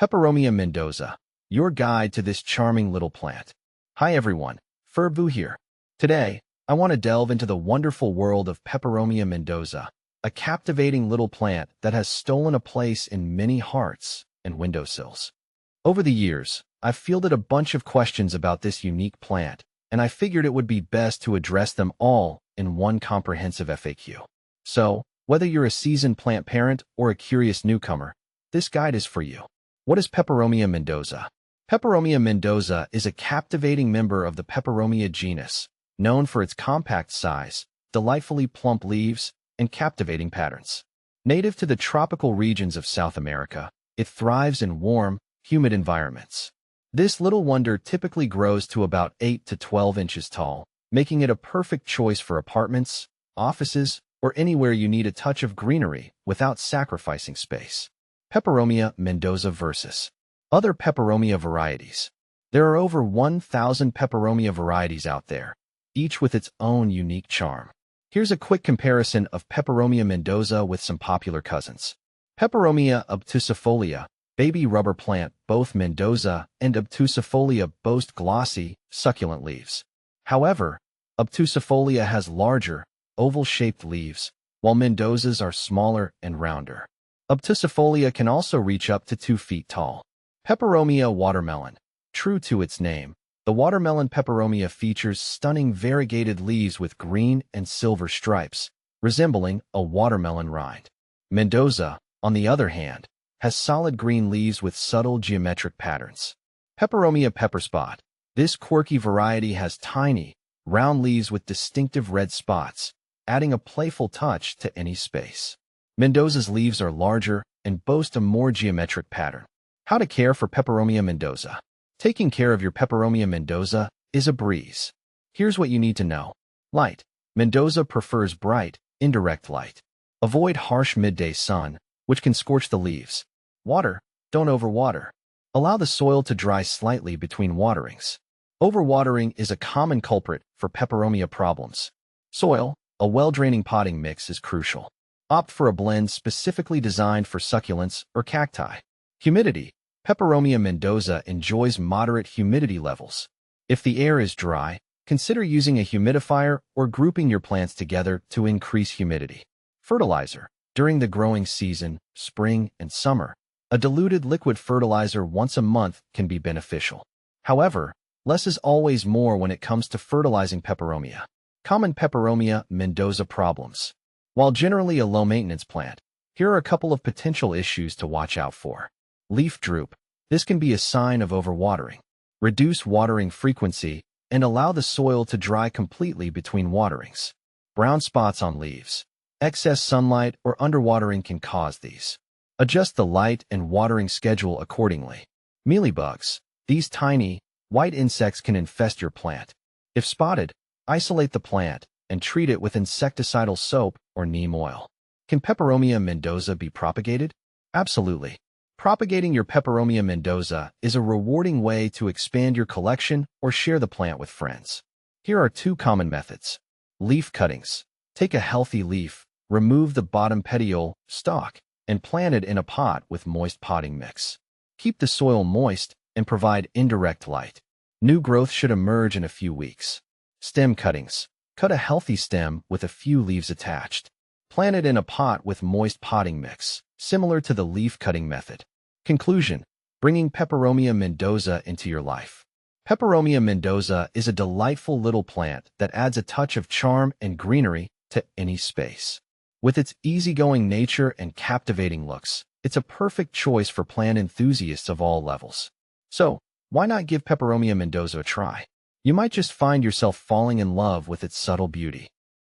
Peperomia Mendoza, your guide to this charming little plant. Hi everyone, Furbu here. Today, I want to delve into the wonderful world of Peperomia Mendoza, a captivating little plant that has stolen a place in many hearts and windowsills. Over the years, I've fielded a bunch of questions about this unique plant, and I figured it would be best to address them all in one comprehensive FAQ. So, whether you're a seasoned plant parent or a curious newcomer, this guide is for you. What is Peperomia Mendoza? Peperomia Mendoza is a captivating member of the Peperomia genus, known for its compact size, delightfully plump leaves, and captivating patterns. Native to the tropical regions of South America, it thrives in warm, humid environments. This little wonder typically grows to about 8 to 12 inches tall, making it a perfect choice for apartments, offices, or anywhere you need a touch of greenery without sacrificing space. Peperomia Mendoza versus other Peperomia varieties. There are over 1,000 Peperomia varieties out there, each with its own unique charm. Here's a quick comparison of Peperomia Mendoza with some popular cousins. Peperomia obtusifolia, baby rubber plant. Both Mendoza and obtusifolia boast glossy, succulent leaves. However, obtusifolia has larger, oval-shaped leaves, while Mendozas are smaller and rounder. Obtusifolia can also reach up to 2 feet tall. Peperomia watermelon. True to its name, the watermelon Peperomia features stunning variegated leaves with green and silver stripes, resembling a watermelon rind. Mendoza, on the other hand, has solid green leaves with subtle geometric patterns. Peperomia pepperspot. This quirky variety has tiny, round leaves with distinctive red spots, adding a playful touch to any space. Mendoza's leaves are larger and boast a more geometric pattern. How to care for Peperomia Mendoza. Taking care of your Peperomia Mendoza is a breeze. Here's what you need to know. Light. Mendoza prefers bright, indirect light. Avoid harsh midday sun, which can scorch the leaves. Water. Don't overwater. Allow the soil to dry slightly between waterings. Overwatering is a common culprit for Peperomia problems. Soil. A well-draining potting mix is crucial. Opt for a blend specifically designed for succulents or cacti. Humidity. Peperomia Mendoza enjoys moderate humidity levels. If the air is dry, consider using a humidifier or grouping your plants together to increase humidity. Fertilizer. During the growing season, spring and summer, a diluted liquid fertilizer once a month can be beneficial. However, less is always more when it comes to fertilizing Peperomia. Common Peperomia Mendoza problems. While generally a low-maintenance plant, here are a couple of potential issues to watch out for. Leaf droop. This can be a sign of overwatering. Reduce watering frequency and allow the soil to dry completely between waterings. Brown spots on leaves. Excess sunlight or underwatering can cause these. Adjust the light and watering schedule accordingly. Mealybugs. These tiny, white insects can infest your plant. If spotted, isolate the plant and treat it with insecticidal soap or neem oil. Can Peperomia Mendoza be propagated? Absolutely. Propagating your Peperomia Mendoza is a rewarding way to expand your collection or share the plant with friends. Here are 2 common methods. Leaf cuttings. Take a healthy leaf, remove the bottom petiole, stalk, and plant it in a pot with moist potting mix. Keep the soil moist and provide indirect light. New growth should emerge in a few weeks. Stem cuttings. Cut a healthy stem with a few leaves attached. Plant it in a pot with moist potting mix, similar to the leaf cutting method. Conclusion. Bringing Peperomia Mendoza into your life. Peperomia Mendoza is a delightful little plant that adds a touch of charm and greenery to any space. With its easygoing nature and captivating looks, it's a perfect choice for plant enthusiasts of all levels. So, why not give Peperomia Mendoza a try? You might just find yourself falling in love with its subtle beauty.